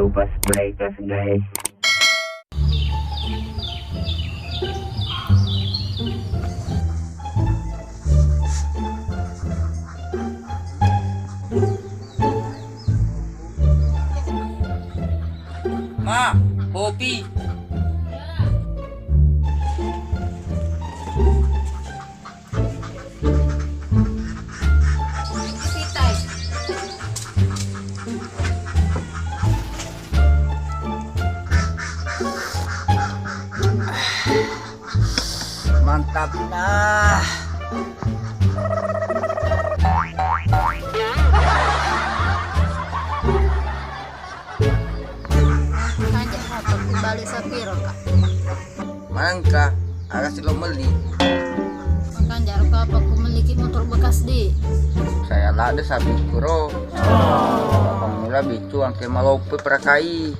lupa breakers guys. Ma, kopi. Mantap nah. Kanjak motor balik sapiro kak. Mangka, agak silo meli. Makan jarak apa aku memiliki motor bekas di. Saya lah ada sapi kuro. Pamula bicu angke malope prakai.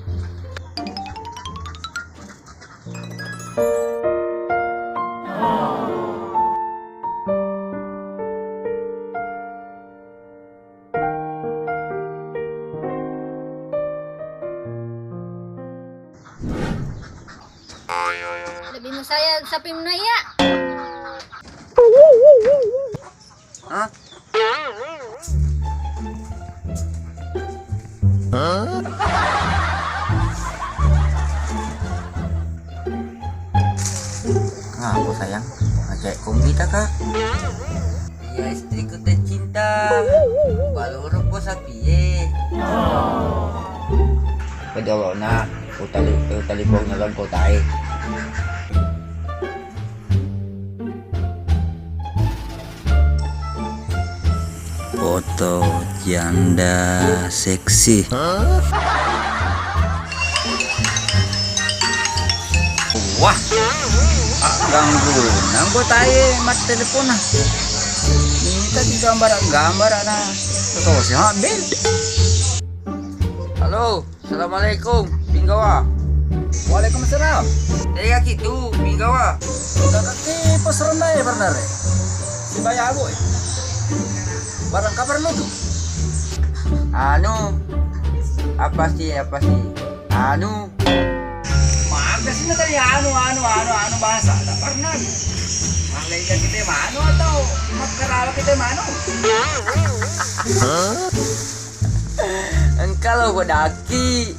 Lebih mo saya sapi menaya. Hah? Ngapa sayang? Ngajak kita kak? Iya istriku tercinta. Baloro po sapi Padahal na, utali po na lang ko tayo. Foto janda seksi. Wah, ganggu nanggo tayo mat telepon na. Minta di gambar na. Totoo si Habel. Halo, assalamualaikum, Pinggawa. Waalaikumsalam. Tega gitu, Pinggawa. Kakaki peseran na partner. Si Bayago barang kabar lu tuh. Anu, apa sih? Anu, Magas na tadi anu bahasa. Tak pernah. Malaysia kita mano atau Makarawa kita mano? engkau badaki.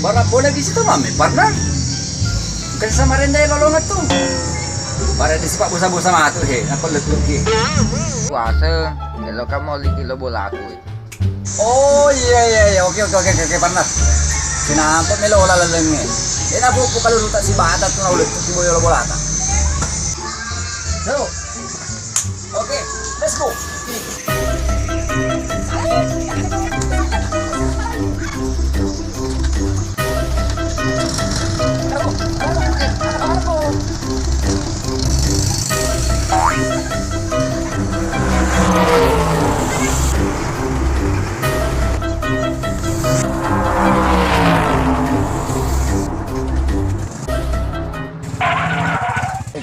Barang boleh di situ mami partner. Kasi sama rin dahil lolongat tuh. Para di sepak busa-busa matu he, aku lagi. Puasa, kalau kamu lagi kilo bola aku. Oh iya oke partner. Sinampot may lola lalang eh. Yan ako po kaluluta si bata at naulit ko si Boyo Bolata. So, okay, let's go.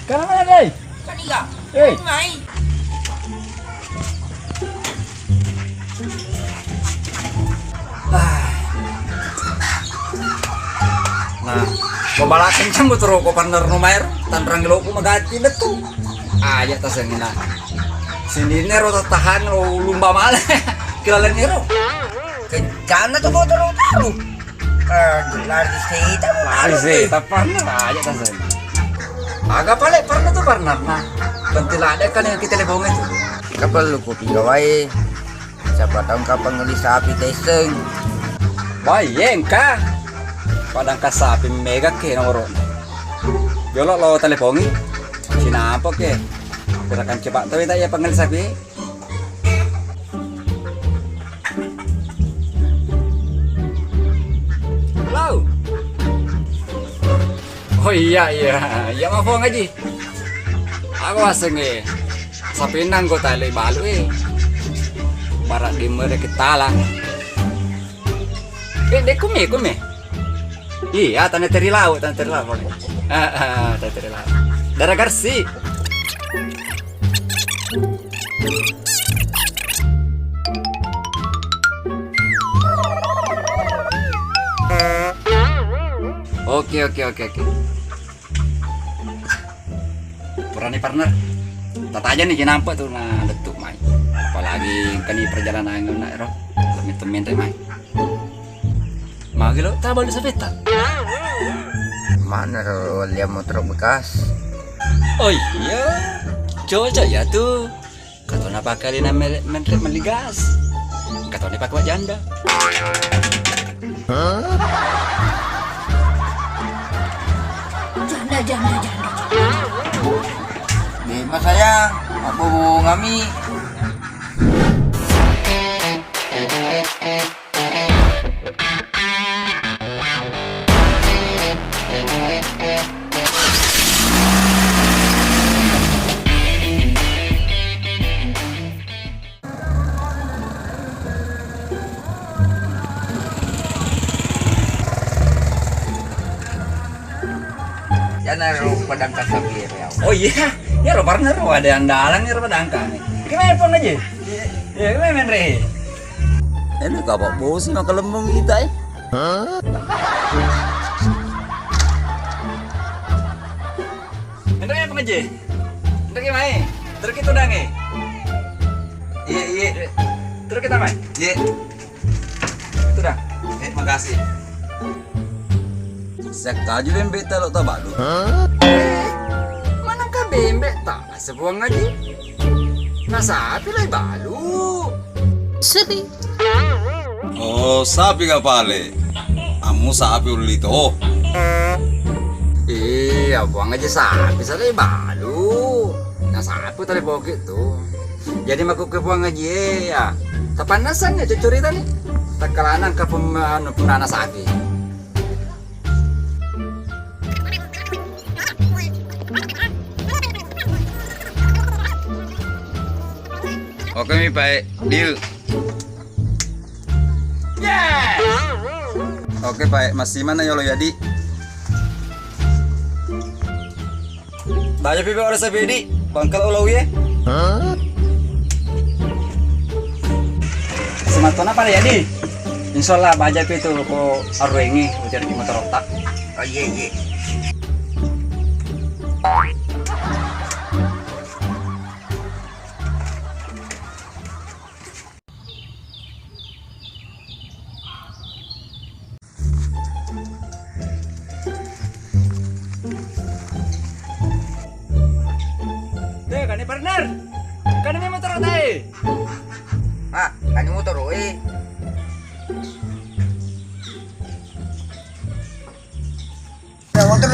Kana mana guys? Kanila, Eh, ngai. nah, babalakan siya mo turo ko partner no mayer, tanrang gilo ko magati na to. Aja tas yang ina. Sindi nero tatahan o lumba mal. Kilala nero. Kencana tuh kau taruh. Lari sita mo. Lari sih, partner aja tas. Agak pala partner tuh partner. Nah, pentilada kan yang kita lebong itu. Kapal lu kopi gawai. Siapa tahu kapan ngeli sapi teseng. Bayeng ka. Padang kasapi mega ke nomor. Jolo lo telepongi. Sinapa ke? Gerakan cepat tapi tak ya panggil sapi. Halo. Oh iya mau phone aja. Aku asing sapi nang go tali balu barak di mere kita lah. Dek kumi. Iya, tanah teri laut. Tanah teri laut. Darah garsi. Oke. Berani partner. Tata aja nih kenapa tuh nah letuk mai. Apalagi kan ini perjalanan yang nak roh. Temen-temen teh mai. Magi lo tak balik sapeta. Mana ro lihat motor bekas. Oh iya. Cocok ya tuh. Katanya pakai lina meligas. Katanya pakai janda. Janda. Bima sayang, aku ngami. Jangan ro padang kasabir ya. Oh iya, ya lo partner lo ada yang dalang ya lo padangka nih. Gimana pun aja? Ya gimana main rehe? Ini kapok bosi maka lembong kita Main rehe apa aja? Terus gimana? Terus kita udah nge? Iya. Terus kita main? Iya. Itu dah. Makasih. Sekaju bembek lo tak balu. Mana ka bembek tak? Sebuang aja. Nasa api lah balu. Seri. Oh, sapi ka pale. Amu sapi ulito. Iya, buang aja sapi salih balu. Nasa api tali bokit tuh. Jadi maku ke buang aja ya. Tapanasan ya cerita nih. Takalanan ke penana sapi. Oke mi baik, deal. Yes! Oke baik, masih mana ya lo jadi? Baca pipi orang sabedi, bangkal ulau ya. Sematona pada ya di. Insyaallah baca pipi itu ko arwengi ujar di motor otak. Oh iya. Deh, kan partner. Kan ini motor otak. Ah, kan motor oi. Motor.